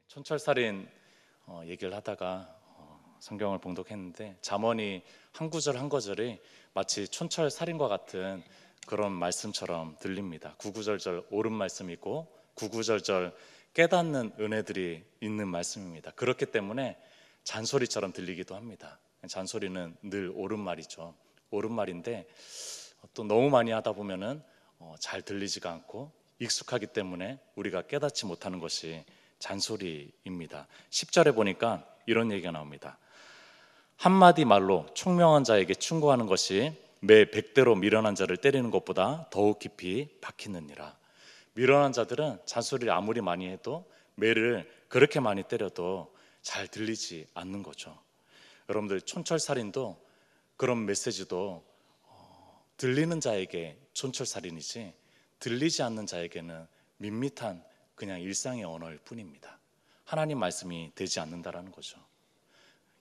촌철살인 얘기를 하다가 성경을 봉독했는데 잠언이 한 구절 한 구절이 마치 촌철살인과 같은 그런 말씀처럼 들립니다. 구구절절 옳은 말씀이고 구구절절 깨닫는 은혜들이 있는 말씀입니다. 그렇기 때문에 잔소리처럼 들리기도 합니다. 잔소리는 늘 옳은 말이죠. 옳은 말인데 또 너무 많이 하다 보면은 잘 들리지가 않고 익숙하기 때문에 우리가 깨닫지 못하는 것이 잔소리입니다. 10절에 보니까 이런 얘기가 나옵니다. 한마디 말로 총명한 자에게 충고하는 것이 매 100대로 미련한 자를 때리는 것보다 더욱 깊이 박히느니라. 미련한 자들은 잔소리를 아무리 많이 해도 매를 그렇게 많이 때려도 잘 들리지 않는 거죠. 여러분들 촌철살인도 그런 메시지도 들리는 자에게 촌철살인이지 들리지 않는 자에게는 밋밋한 그냥 일상의 언어일 뿐입니다. 하나님 말씀이 되지 않는다라는 거죠.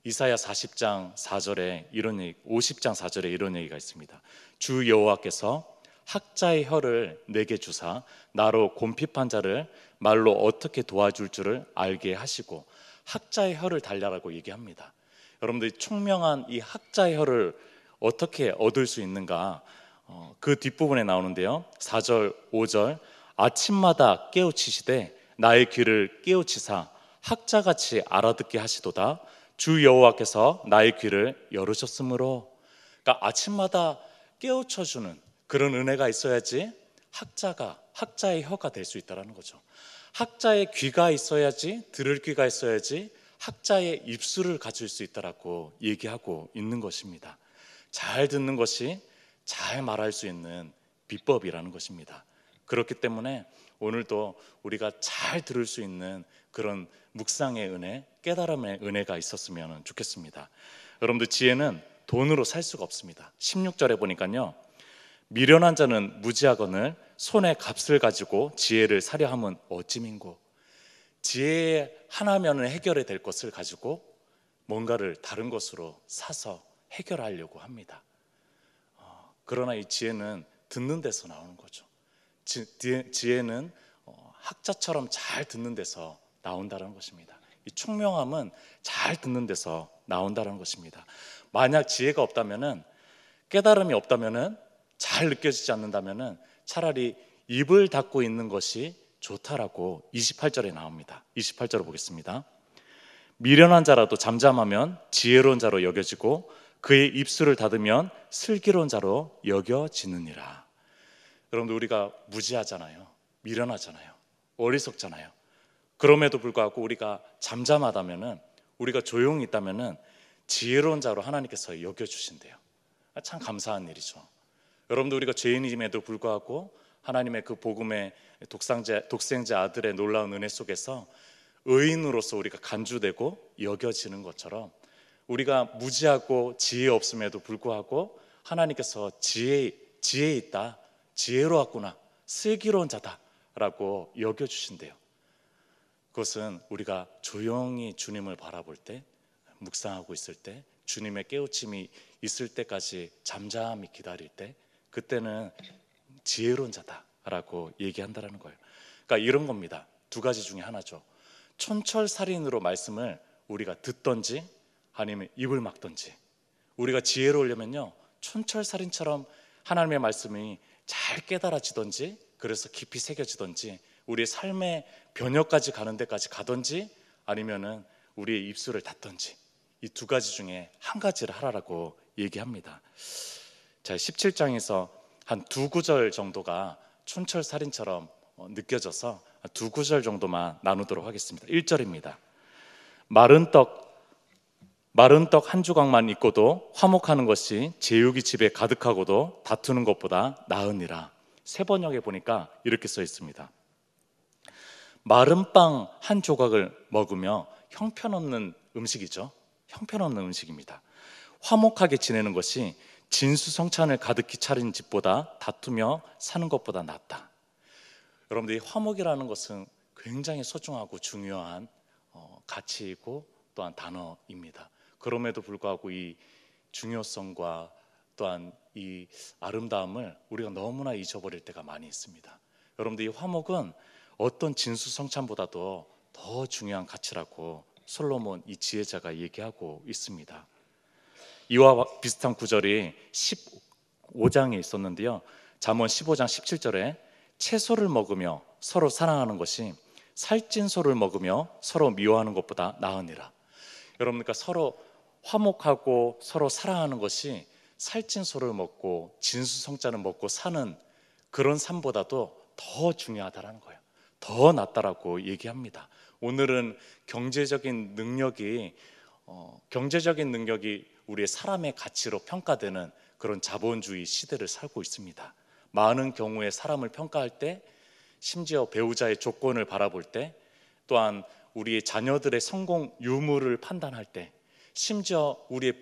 이사야 40장 4절에 이런 얘기, 50장 4절에 이런 얘기가 있습니다. 주 여호와께서 학자의 혀를 내게 주사 나로 곰핍한 자를 말로 어떻게 도와줄 줄을 알게 하시고, 학자의 혀를 달라라고 얘기합니다. 여러분들이 총명한 이 학자의 혀를 어떻게 얻을 수 있는가, 그 뒷부분에 나오는데요. 4절 5절 아침마다 깨우치시되 나의 귀를 깨우치사 학자같이 알아듣게 하시도다. 주 여호와께서 나의 귀를 열으셨으므로. 그러니까 아침마다 깨우쳐주는 그런 은혜가 있어야지 학자의 혀가 될 수 있다는 거죠. 학자의 귀가 있어야지, 들을 귀가 있어야지 학자의 입술을 가질 수 있다라고 얘기하고 있는 것입니다. 잘 듣는 것이 잘 말할 수 있는 비법이라는 것입니다. 그렇기 때문에 오늘도 우리가 잘 들을 수 있는 그런 묵상의 은혜, 깨달음의 은혜가 있었으면 좋겠습니다. 여러분들, 지혜는 돈으로 살 수가 없습니다. 16절에 보니까요, 미련한 자는 무지하거늘 손에 값을 가지고 지혜를 사려 함은 어찌민고. 지혜 하나면은 해결이 될 것을 가지고 뭔가를 다른 것으로 사서 해결하려고 합니다. 그러나 이 지혜는 듣는 데서 나오는 거죠. 지혜는 학자처럼 잘 듣는 데서 나온다는 것입니다. 이 총명함은 잘 듣는 데서 나온다는 것입니다. 만약 지혜가 없다면은, 깨달음이 없다면은, 잘 느껴지지 않는다면은 차라리 입을 닫고 있는 것이 좋다라고 28절에 나옵니다. 28절을 보겠습니다. 미련한 자라도 잠잠하면 지혜로운 자로 여겨지고 그의 입술을 닫으면 슬기로운 자로 여겨지느니라. 여러분들, 우리가 무지하잖아요. 미련하잖아요. 어리석잖아요. 그럼에도 불구하고 우리가 잠잠하다면은, 우리가 조용히 있다면은 지혜로운 자로 하나님께서 여겨주신대요. 참 감사한 일이죠. 여러분들, 우리가 죄인임에도 불구하고 하나님의 그 복음의 독생자 아들의 놀라운 은혜 속에서 의인으로서 우리가 간주되고 여겨지는 것처럼, 우리가 무지하고 지혜 없음에도 불구하고 하나님께서 지혜 있다, 지혜로웠구나, 슬기로운 자다라고 여겨주신대요. 그것은 우리가 조용히 주님을 바라볼 때, 묵상하고 있을 때, 주님의 깨우침이 있을 때까지 잠잠히 기다릴 때, 그때는 지혜로운 자다라고 얘기한다는 거예요. 그러니까 이런 겁니다. 두 가지 중에 하나죠. 촌철살인으로 말씀을 우리가 듣던지 아니면 입을 막던지. 우리가 지혜로우려면요, 촌철살인처럼 하나님의 말씀이 잘 깨달아지던지, 그래서 깊이 새겨지던지, 우리의 삶의 변혁까지 가는 데까지 가던지, 아니면은 우리의 입술을 닫던지, 이 두 가지 중에 한 가지를 하라라고 얘기합니다. 자, 17장에서 한 두 구절 정도가 촌철살인처럼 느껴져서 두 구절 정도만 나누도록 하겠습니다. 1절입니다. 마른 떡 한 조각만 있고도 화목하는 것이 제육이 집에 가득하고도 다투는 것보다 나으니라. 세 번역에 보니까 이렇게 써 있습니다. 마른 빵 한 조각을 먹으며 형편없는 음식이죠. 형편없는 음식입니다. 화목하게 지내는 것이 진수성찬을 가득히 차린 집보다 다투며 사는 것보다 낫다. 여러분들이 화목이라는 것은 굉장히 소중하고 중요한 가치이고 또한 단어입니다. 그럼에도 불구하고 이 중요성과 또한 이 아름다움을 우리가 너무나 잊어버릴 때가 많이 있습니다. 여러분들, 이 화목은 어떤 진수성찬보다도 더 중요한 가치라고 솔로몬 이 지혜자가 얘기하고 있습니다. 이와 비슷한 구절이 15장에 있었는데요. 잠언 15장 17절에 채소를 먹으며 서로 사랑하는 것이 살찐 소를 먹으며 서로 미워하는 것보다 나으니라. 여러분, 그러니까 서로 화목하고 서로 사랑하는 것이 살찐 소를 먹고 진수성찬을 먹고 사는 그런 삶보다도 더 중요하다라는 거예요. 더 낫다라고 얘기합니다. 오늘은 경제적인 능력이 우리의 사람의 가치로 평가되는 그런 자본주의 시대를 살고 있습니다. 많은 경우에 사람을 평가할 때, 심지어 배우자의 조건을 바라볼 때, 또한 우리의 자녀들의 성공 유무를 판단할 때, 심지어 우리의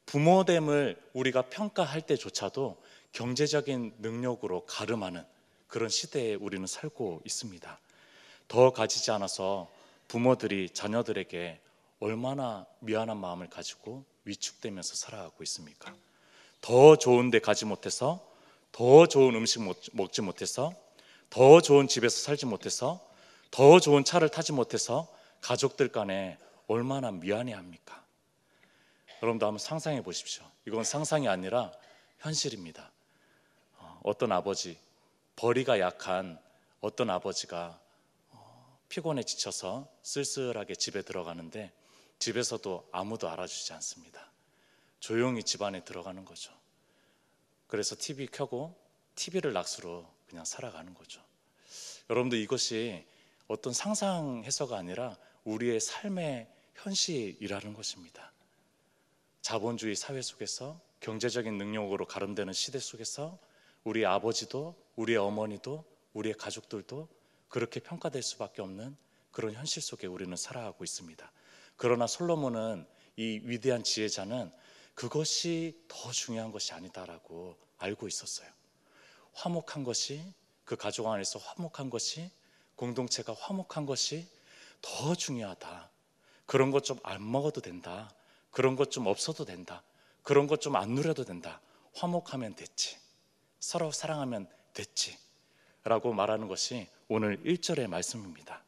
부모됨을 우리가 평가할 때조차도 경제적인 능력으로 가름하는 그런 시대에 우리는 살고 있습니다. 더 가지지 않아서 부모들이 자녀들에게 얼마나 미안한 마음을 가지고 위축되면서 살아가고 있습니까? 더 좋은 데 가지 못해서, 더 좋은 음식 먹지 못해서, 더 좋은 집에서 살지 못해서, 더 좋은 차를 타지 못해서 가족들 간에 얼마나 미안해합니까? 여러분도 한번 상상해 보십시오. 이건 상상이 아니라 현실입니다. 어떤 아버지, 벌이가 약한 어떤 아버지가 피곤해 지쳐서 쓸쓸하게 집에 들어가는데 집에서도 아무도 알아주지 않습니다. 조용히 집 안에 들어가는 거죠. 그래서 TV 켜고 TV를 락스로 그냥 살아가는 거죠. 여러분들, 이것이 어떤 상상해서가 아니라 우리의 삶의 현실이라는 것입니다. 자본주의 사회 속에서 경제적인 능력으로 가름되는 시대 속에서 우리 아버지도 우리의 어머니도 우리의 가족들도 그렇게 평가될 수밖에 없는 그런 현실 속에 우리는 살아가고 있습니다. 그러나 솔로몬은, 이 위대한 지혜자는 그것이 더 중요한 것이 아니다라고 알고 있었어요. 화목한 것이, 그 가족 안에서 화목한 것이, 공동체가 화목한 것이 더 중요하다. 그런 것 좀 안 먹어도 된다. 그런 것 좀 없어도 된다. 그런 것 좀 안 누려도 된다. 화목하면 됐지. 서로 사랑하면 됐지. 라고 말하는 것이 오늘 1절의 말씀입니다.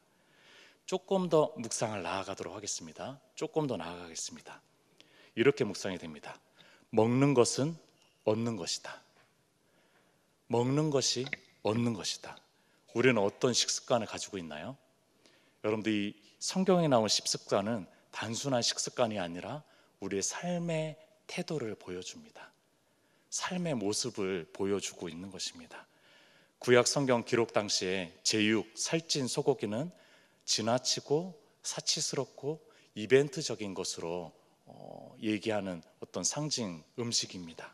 조금 더 묵상을 나아가도록 하겠습니다. 조금 더 나아가겠습니다. 이렇게 묵상이 됩니다. 먹는 것은 얻는 것이다. 먹는 것이 얻는 것이다. 우리는 어떤 식습관을 가지고 있나요? 여러분들, 이 성경에 나온 식습관은 단순한 식습관이 아니라 우리의 삶의 태도를 보여줍니다. 삶의 모습을 보여주고 있는 것입니다. 구약 성경 기록 당시에 제육, 살찐 소고기는 지나치고 사치스럽고 이벤트적인 것으로 얘기하는 어떤 상징 음식입니다.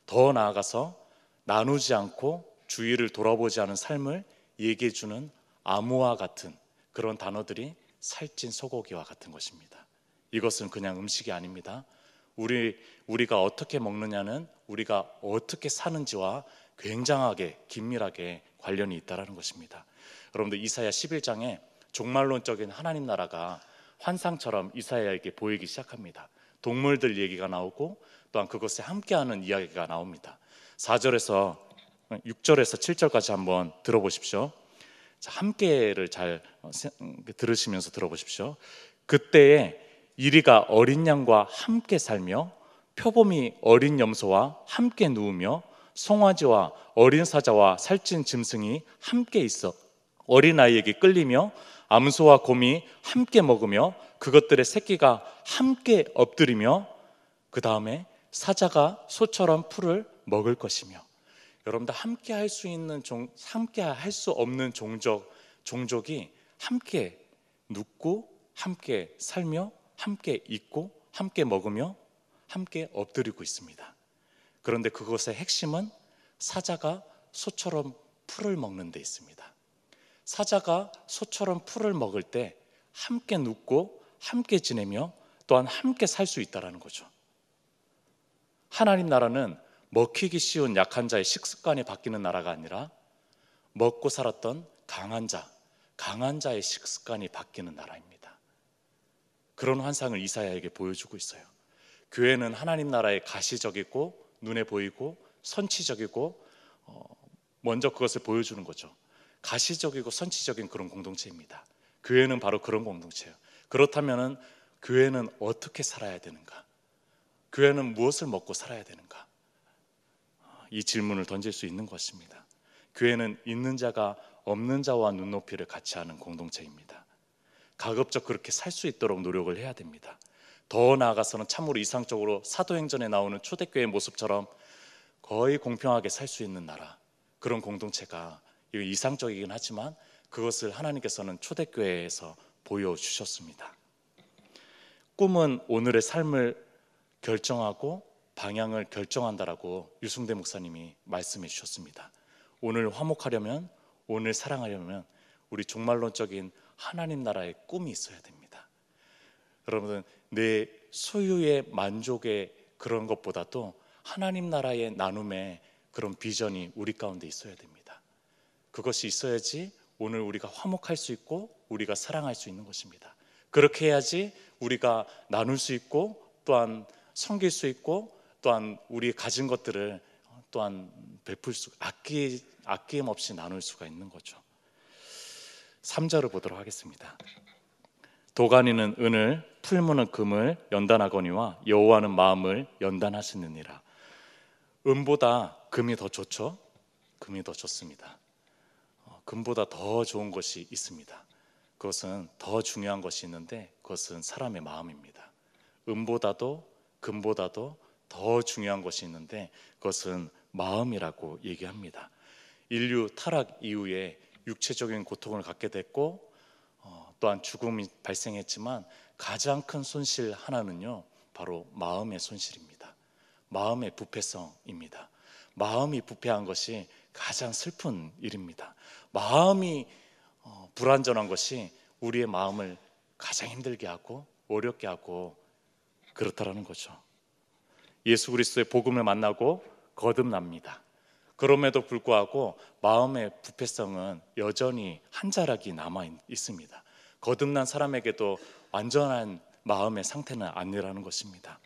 더 나아가서 나누지 않고 주위를 돌아보지 않은 삶을 얘기해주는 아무와 같은 그런 단어들이 살찐 소고기와 같은 것입니다. 이것은 그냥 음식이 아닙니다. 우리가 어떻게 먹느냐는 우리가 어떻게 사는지와 굉장하게 긴밀하게 관련이 있다는 것입니다. 여러분들, 이사야 11장에 종말론적인 하나님 나라가 환상처럼 이사야에게 보이기 시작합니다. 동물들 얘기가 나오고 또한 그것에 함께하는 이야기가 나옵니다. 4절에서 6절에서 7절까지 한번 들어보십시오. 자, 함께를 잘 들으시면서 들어보십시오. 그때에 이리가 어린 양과 함께 살며 표범이 어린 염소와 함께 누우며 송아지와 어린 사자와 살찐 짐승이 함께 있어 어린아이에게 끌리며 암소와 곰이 함께 먹으며 그것들의 새끼가 함께 엎드리며 그 다음에 사자가 소처럼 풀을 먹을 것이며. 여러분들, 함께 할 수 있는 함께 할 수 없는 종족이 함께 눕고 함께 살며 함께 있고 함께 먹으며 함께 엎드리고 있습니다. 그런데 그것의 핵심은 사자가 소처럼 풀을 먹는 데 있습니다. 사자가 소처럼 풀을 먹을 때 함께 눕고 함께 지내며 또한 함께 살 수 있다는 거죠. 하나님 나라는 먹히기 쉬운 약한 자의 식습관이 바뀌는 나라가 아니라 먹고 살았던 강한 자의 식습관이 바뀌는 나라입니다. 그런 환상을 이사야에게 보여주고 있어요. 교회는 하나님 나라의 가시적이고 눈에 보이고 선치적이고 먼저 그것을 보여주는 거죠. 가시적이고 선치적인 그런 공동체입니다. 교회는 바로 그런 공동체예요. 그렇다면 교회는 어떻게 살아야 되는가? 교회는 무엇을 먹고 살아야 되는가? 이 질문을 던질 수 있는 것입니다. 교회는 있는 자가 없는 자와 눈높이를 같이 하는 공동체입니다. 가급적 그렇게 살 수 있도록 노력을 해야 됩니다. 더 나아가서는 참으로 이상적으로 사도행전에 나오는 초대교회의 모습처럼 거의 공평하게 살 수 있는 나라, 그런 공동체가 이상적이긴 하지만 그것을 하나님께서는 초대교회에서 보여주셨습니다. 꿈은 오늘의 삶을 결정하고 방향을 결정한다라고 유승대 목사님이 말씀해 주셨습니다. 오늘 화목하려면, 오늘 사랑하려면 우리 종말론적인 하나님 나라의 꿈이 있어야 됩니다. 여러분, 내 소유의 만족의 그런 것보다도 하나님 나라의 나눔의 그런 비전이 우리 가운데 있어야 됩니다. 그것이 있어야지 오늘 우리가 화목할 수 있고 우리가 사랑할 수 있는 것입니다. 그렇게 해야지 우리가 나눌 수 있고 또한 섬길 수 있고 또한 우리 가진 것들을 또한 베풀 수, 아낌 없이 나눌 수가 있는 거죠. 3절을 보도록 하겠습니다. 도가니는 은을, 풀무는 금을 연단하거니와 여호와는 마음을 연단하시느니라. 은보다 금이 더 좋죠? 금이 더 좋습니다. 금보다 더 좋은 것이 있습니다. 그것은 더 중요한 것이 있는데 그것은 사람의 마음입니다. 은보다도 금보다도 더 중요한 것이 있는데 그것은 마음이라고 얘기합니다. 인류 타락 이후에 육체적인 고통을 갖게 됐고 또한 죽음이 발생했지만 가장 큰 손실 하나는요, 바로 마음의 손실입니다. 마음의 부패성입니다. 마음이 부패한 것이 가장 슬픈 일입니다. 마음이 불완전한 것이 우리의 마음을 가장 힘들게 하고 어렵게 하고 그렇다라는 거죠. 예수 그리스도의 복음을 만나고 거듭납니다. 그럼에도 불구하고 마음의 부패성은 여전히 한 자락이 남아 있습니다. 거듭난 사람에게도 완전한 마음의 상태는 아니라는 것입니다.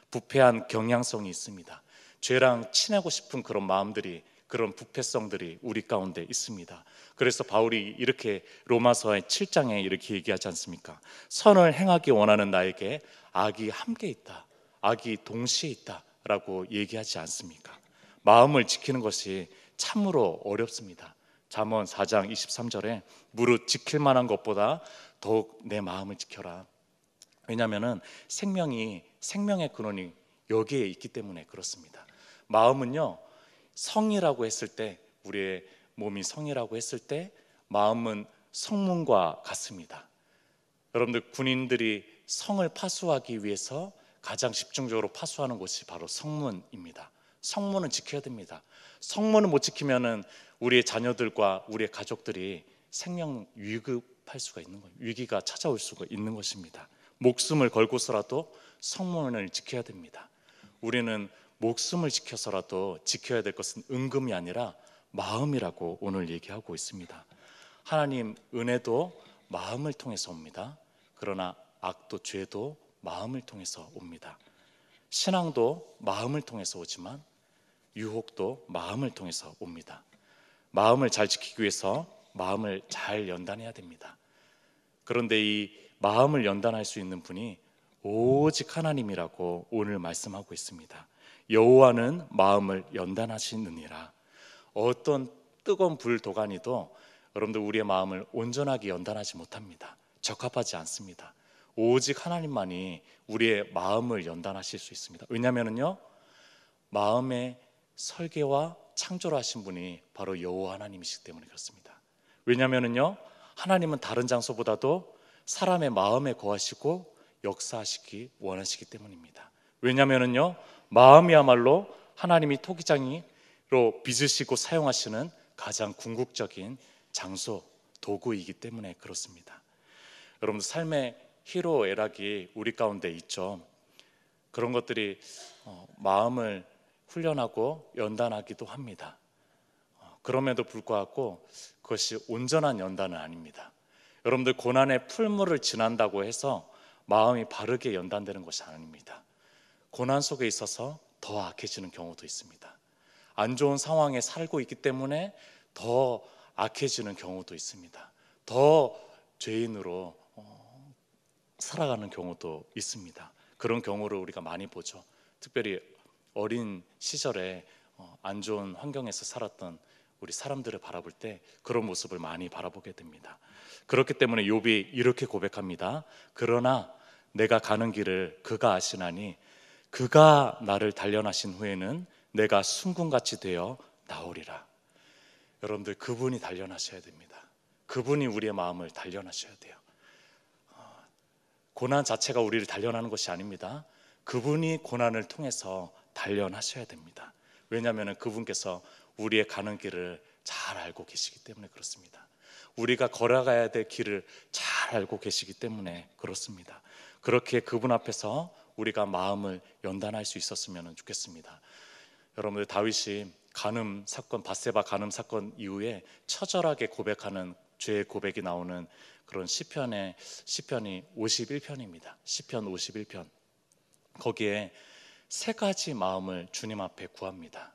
부패한 경향성이 있습니다. 죄랑 친하고 싶은 그런 마음들이, 그런 부패성들이 우리 가운데 있습니다. 그래서 바울이 이렇게 로마서의 7장에 이렇게 얘기하지 않습니까? 선을 행하기 원하는 나에게 악이 함께 있다, 악이 동시에 있다 라고 얘기하지 않습니까? 마음을 지키는 것이 참으로 어렵습니다. 잠언 4장 23절에 무릇 지킬 만한 것보다 더욱 내 마음을 지켜라. 왜냐하면 생명의 근원이 여기에 있기 때문에 그렇습니다. 마음은요, 성이라고 했을 때, 우리의 몸이 성이라고 했을 때 마음은 성문과 같습니다. 여러분들, 군인들이 성을 파수하기 위해서 가장 집중적으로 파수하는 곳이 바로 성문입니다. 성문은 지켜야 됩니다. 성문을 못 지키면은 우리의 자녀들과 우리의 가족들이 생명 위급할 수가 있는 거예요. 위기가 찾아올 수가 있는 것입니다. 목숨을 걸고서라도 성문을 지켜야 됩니다. 우리는 목숨을 지켜서라도 지켜야 될 것은 은금이 아니라 마음이라고 오늘 얘기하고 있습니다. 하나님 은혜도 마음을 통해서 옵니다. 그러나 악도 죄도 마음을 통해서 옵니다. 신앙도 마음을 통해서 오지만 유혹도 마음을 통해서 옵니다. 마음을 잘 지키기 위해서 마음을 잘 연단해야 됩니다. 그런데 이 마음을 연단할 수 있는 분이 오직 하나님이라고 오늘 말씀하고 있습니다. 여호와는 마음을 연단하시느니라. 어떤 뜨거운 불 도가니도 여러분들 우리의 마음을 온전하게 연단하지 못합니다. 적합하지 않습니다. 오직 하나님만이 우리의 마음을 연단하실 수 있습니다. 왜냐하면요, 마음의 설계와 창조를 하신 분이 바로 여호와 하나님이시기 때문에 그렇습니다. 왜냐하면요, 하나님은 다른 장소보다도 사람의 마음에 거하시고 역사하시기 원하시기 때문입니다. 왜냐하면요, 마음이야말로 하나님이 토기장이로 빚으시고 사용하시는 가장 궁극적인 장소, 도구이기 때문에 그렇습니다. 여러분, 삶의 희로애락이 우리 가운데 있죠. 그런 것들이 마음을 훈련하고 연단하기도 합니다. 그럼에도 불구하고 그것이 온전한 연단은 아닙니다. 여러분들, 고난의 풀무를 지난다고 해서 마음이 바르게 연단되는 것이 아닙니다. 고난 속에 있어서 더 악해지는 경우도 있습니다. 안 좋은 상황에 살고 있기 때문에 더 악해지는 경우도 있습니다. 더 죄인으로 살아가는 경우도 있습니다. 그런 경우를 우리가 많이 보죠. 특별히 어린 시절에 안 좋은 환경에서 살았던 우리 사람들을 바라볼 때 그런 모습을 많이 바라보게 됩니다. 그렇기 때문에 욥이 이렇게 고백합니다. 그러나 내가 가는 길을 그가 아시나니 그가 나를 단련하신 후에는 내가 순금같이 되어 나오리라. 여러분들, 그분이 단련하셔야 됩니다. 그분이 우리의 마음을 단련하셔야 돼요. 고난 자체가 우리를 단련하는 것이 아닙니다. 그분이 고난을 통해서 단련하셔야 됩니다. 왜냐하면 그분께서 우리의 가는 길을 잘 알고 계시기 때문에 그렇습니다. 우리가 걸어가야 될 길을 잘 알고 계시기 때문에 그렇습니다. 그렇게 그분 앞에서 우리가 마음을 연단할 수 있었으면 좋겠습니다. 여러분들, 다윗이 간음 사건, 밧세바 간음 사건 이후에 처절하게 고백하는 죄의 고백이 나오는 그런 시편이 51편입니다. 시편 51편. 거기에 세 가지 마음을 주님 앞에 구합니다.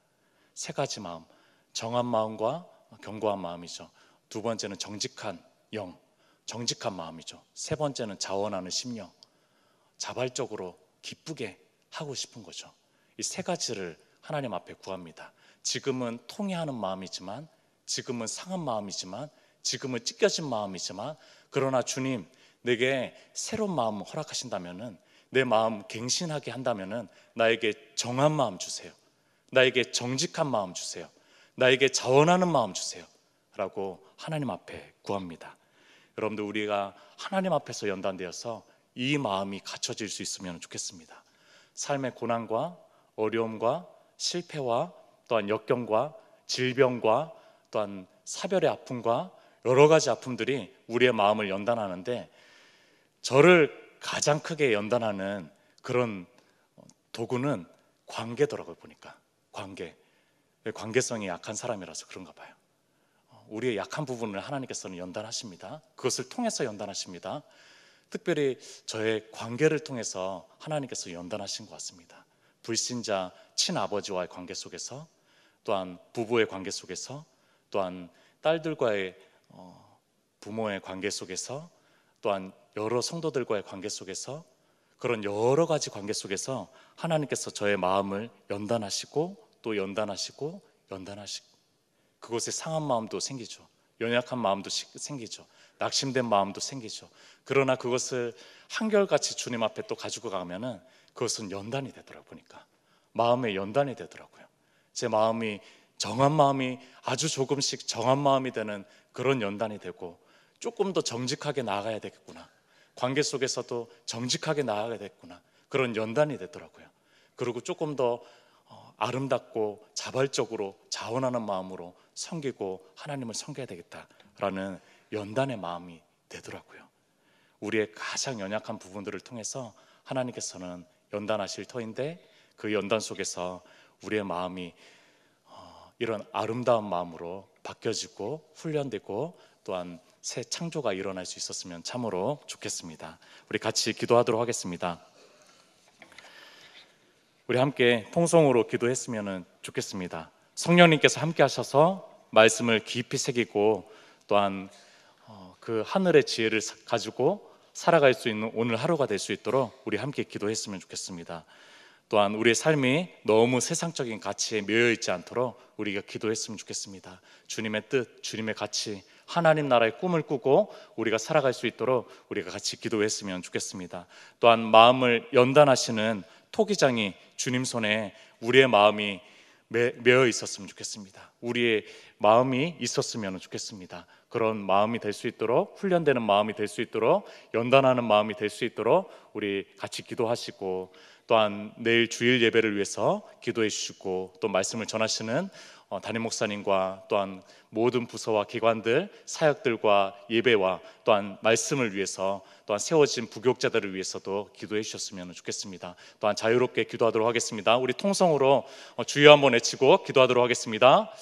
세 가지 마음. 정한 마음과 견고한 마음이죠. 두 번째는 정직한 영, 정직한 마음이죠. 세 번째는 자원하는 심령, 자발적으로 기쁘게 하고 싶은 거죠. 이 세 가지를 하나님 앞에 구합니다. 지금은 통회하는 마음이지만, 지금은 상한 마음이지만, 지금은 찢겨진 마음이지만, 그러나 주님, 내게 새로운 마음 허락하신다면은, 내 마음 갱신하게 한다면은 나에게 정한 마음 주세요. 나에게 정직한 마음 주세요. 나에게 자원하는 마음 주세요. 라고 하나님 앞에 구합니다. 여러분들, 우리가 하나님 앞에서 연단되어서 이 마음이 갖춰질 수 있으면 좋겠습니다. 삶의 고난과 어려움과 실패와 또한 역경과 질병과 또한 사별의 아픔과 여러 가지 아픔들이 우리의 마음을 연단하는데, 저를 가장 크게 연단하는 그런 도구는 관계더라고요. 보니까 관계성이 약한 사람이라서 그런가 봐요. 우리의 약한 부분을 하나님께서는 연단하십니다. 그것을 통해서 연단하십니다. 특별히 저의 관계를 통해서 하나님께서 연단하신 것 같습니다. 불신자 친아버지와의 관계 속에서, 또한 부부의 관계 속에서, 또한 딸들과의 부모의 관계 속에서, 또한 여러 성도들과의 관계 속에서, 그런 여러 가지 관계 속에서 하나님께서 저의 마음을 연단하시고 또 연단하시고 그곳에 상한 마음도 생기죠. 연약한 마음도 생기죠. 낙심된 마음도 생기죠. 그러나 그것을 한결같이 주님 앞에 또 가지고 가면은 그것은 연단이 되더라고요. 보니까 마음의 연단이 되더라고요. 제 마음이 정한 마음이 아주 조금씩 정한 마음이 되는 그런 연단이 되고, 조금 더 정직하게 나아가야 되겠구나, 관계 속에서도 정직하게 나아가야 되겠구나, 그런 연단이 되더라고요. 그리고 조금 더 아름답고 자발적으로 자원하는 마음으로 섬기고 하나님을 섬겨야 되겠다라는 연단의 마음이 되더라고요. 우리의 가장 연약한 부분들을 통해서 하나님께서는 연단하실 터인데, 그 연단 속에서 우리의 마음이 이런 아름다운 마음으로 바뀌어지고 훈련되고 또한 새 창조가 일어날 수 있었으면 참으로 좋겠습니다. 우리 같이 기도하도록 하겠습니다. 우리 함께 통성으로 기도했으면 좋겠습니다. 성령님께서 함께 하셔서 말씀을 깊이 새기고 또한 그 하늘의 지혜를 가지고 살아갈 수 있는 오늘 하루가 될 수 있도록 우리 함께 기도했으면 좋겠습니다. 또한 우리의 삶이 너무 세상적인 가치에 매여 있지 않도록 우리가 기도했으면 좋겠습니다. 주님의 뜻, 주님의 가치, 하나님 나라의 꿈을 꾸고 우리가 살아갈 수 있도록 우리가 같이 기도했으면 좋겠습니다. 또한 마음을 연단하시는 토기장이 주님 손에 우리의 마음이 매여 있었으면 좋겠습니다. 우리의 마음이 있었으면 좋겠습니다. 그런 마음이 될 수 있도록, 훈련되는 마음이 될 수 있도록, 연단하는 마음이 될 수 있도록 우리 같이 기도하시고, 또한 내일 주일 예배를 위해서 기도해 주시고, 또 말씀을 전하시는 담임 목사님과 또한 모든 부서와 기관들, 사역들과 예배와 또한 말씀을 위해서, 또한 세워진 부교육자들을 위해서도 기도해 주셨으면 좋겠습니다. 또한 자유롭게 기도하도록 하겠습니다. 우리 통성으로 주여 한번 외치고 기도하도록 하겠습니다.